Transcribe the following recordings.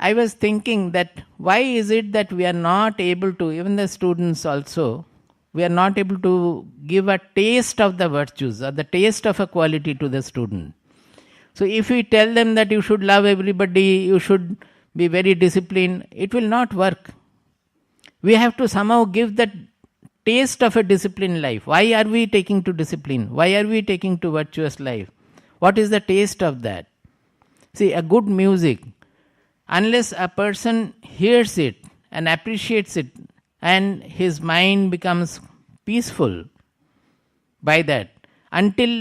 I was thinking that why is it that we are not able to, even the students also, we are not able to give a taste of the virtues or the taste of a quality to the student. So if we tell them that you should love everybody, you should be very disciplined, it will not work. We have to somehow give that taste of a disciplined life. Why are we taking to discipline? Why are we taking to virtuous life? What is the taste of that? See, a good music, unless a person hears it and appreciates it and his mind becomes peaceful by that, until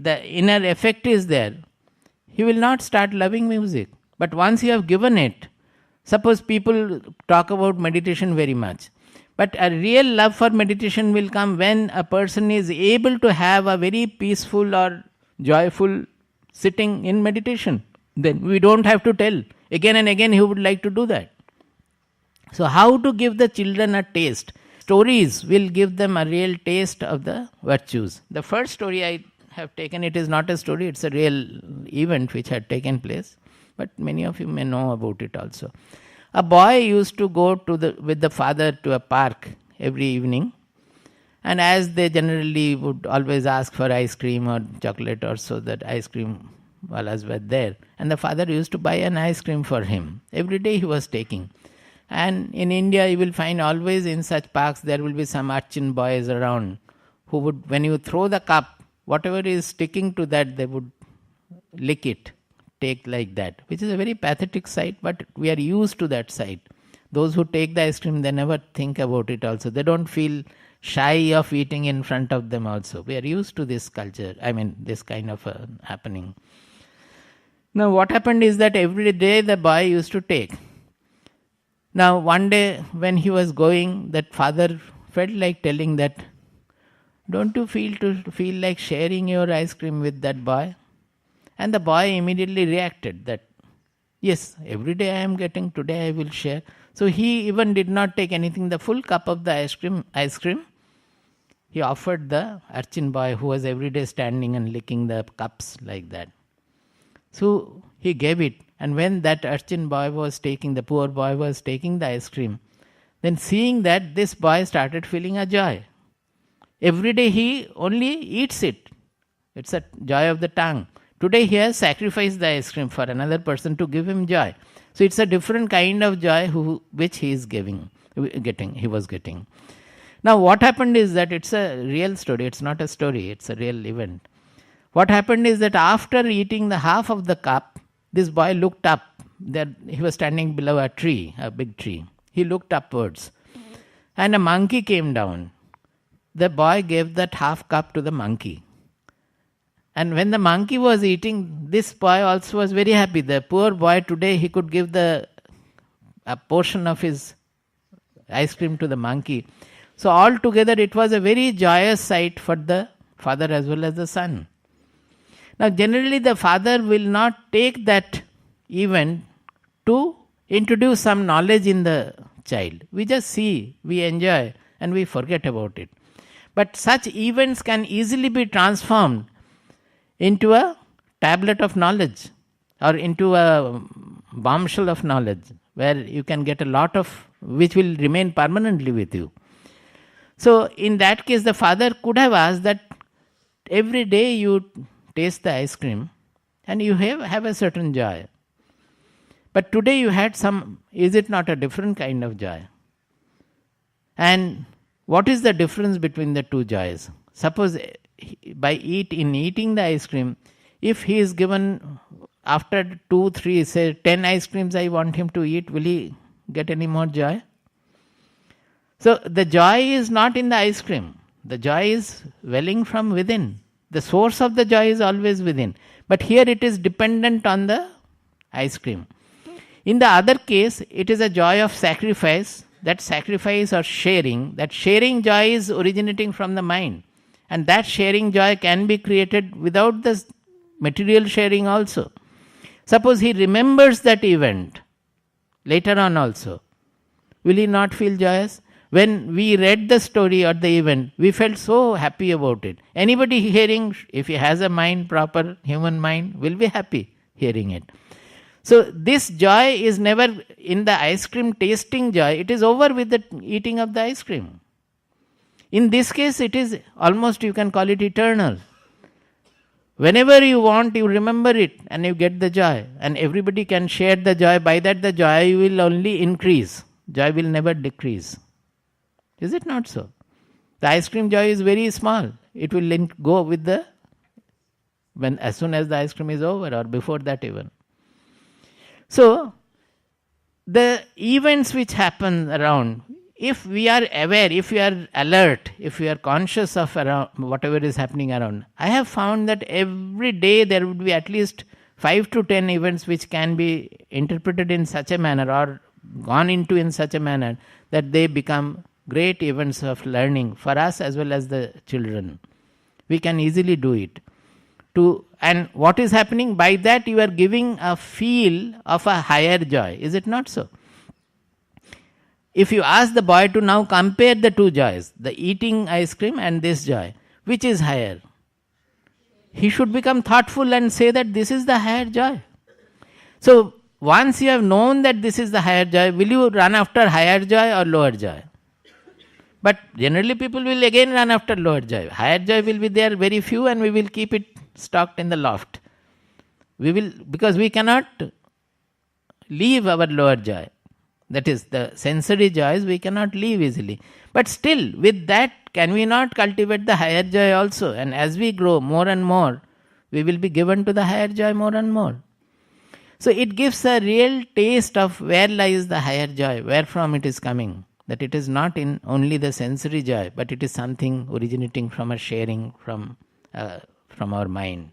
the inner effect is there, he will not start loving music. But once you have given it, suppose people talk about meditation very much, but a real love for meditation will come when a person is able to have a very peaceful or joyful sitting in meditation. Then we don't have to tell. Again and again he would like to do that. So how to give the children a taste? Stories will give them a real taste of the virtues. The first story I have taken, it is not a story, it's a real event which had taken place, but many of you may know about it also. A boy used to go with the father to a park every evening, and as they generally would always ask for ice cream or chocolate or so, that ice cream walas were there, and the father used to buy an ice cream for him. Every day he was taking. And in India you will find always in such parks there will be some urchin boys around who would, when you throw the cup, whatever is sticking to that, they would lick it, take like that, which is a very pathetic sight, but we are used to that sight. Those who take the ice cream, they never think about it also. They don't feel shy of eating in front of them also. We are used to this culture, this kind of happening. Now what happened is that every day the boy used to take. Now one day when he was going, that father felt like telling that, don't you feel like sharing your ice cream with that boy? And the boy immediately reacted that, yes, every day I am getting, today I will share. So he even did not take anything, the full cup of the ice cream, he offered the urchin boy who was every day standing and licking the cups like that. So he gave it, and when that urchin boy was taking, the poor boy was taking the ice cream, then seeing that, this boy started feeling a joy. Every day he only eats it. It's a joy of the tongue. Today he has sacrificed the ice cream for another person to give him joy. So it's a different kind of joy which he was getting. Now what happened is that it's a real story. It's not a story. It's a real event. What happened is that after eating the half of the cup, this boy looked up. He was standing below a tree, a big tree. He looked upwards, and a monkey came down. The boy gave that half cup to the monkey. And when the monkey was eating, this boy also was very happy. The poor boy today, he could give a portion of his ice cream to the monkey. So altogether it was a very joyous sight for the father as well as the son. Now generally the father will not take that event to introduce some knowledge in the child. We just see, we enjoy, and we forget about it. But such events can easily be transformed into a tablet of knowledge or into a bombshell of knowledge where you can get a lot of, which will remain permanently with you. So in that case the father could have asked that every day you taste the ice cream and you have a certain joy. But today you had some, is it not a different kind of joy? And what is the difference between the two joys? Suppose in eating the ice cream, if he is given after 2, 3, say 10 ice creams I want him to eat, will he get any more joy? So the joy is not in the ice cream. The joy is welling from within. The source of the joy is always within. But here it is dependent on the ice cream. In the other case, it is a joy of sacrifice. That sacrifice or sharing, that sharing joy is originating from the mind. And that sharing joy can be created without the material sharing also. Suppose he remembers that event later on also. Will he not feel joyous? When we read the story or the event, we felt so happy about it. Anybody hearing, if he has a mind, proper human mind, will be happy hearing it. So this joy is never in the ice cream tasting joy, it is over with the eating of the ice cream. In this case, it is almost, you can call it eternal. Whenever you want, you remember it and you get the joy. And everybody can share the joy. By that, the joy will only increase. Joy will never decrease. Is it not so? The ice cream joy is very small. It will go with the, as soon as the ice cream is over or before that even. So, the events which happen around, if we are aware, if we are alert, if we are conscious of around whatever is happening around, I have found that every day there would be at least 5 to 10 events which can be interpreted in such a manner or gone into in such a manner that they become great events of learning for us as well as the children. We can easily do it. And what is happening? By that you are giving a feel of a higher joy. Is it not so? If you ask the boy to now compare the two joys, the eating ice cream and this joy, which is higher? He should become thoughtful and say that this is the higher joy. So, once you have known that this is the higher joy, will you run after higher joy or lower joy? But generally people will again run after lower joy. Higher joy will be there very few and we will keep it stocked in the loft. Because we cannot leave our lower joy. That is, the sensory joys we cannot leave easily. But still, with that, can we not cultivate the higher joy also? And as we grow more and more, we will be given to the higher joy more and more. So it gives a real taste of where lies the higher joy, where from it is coming. That it is not in only the sensory joy, but it is something originating from a sharing from our mind.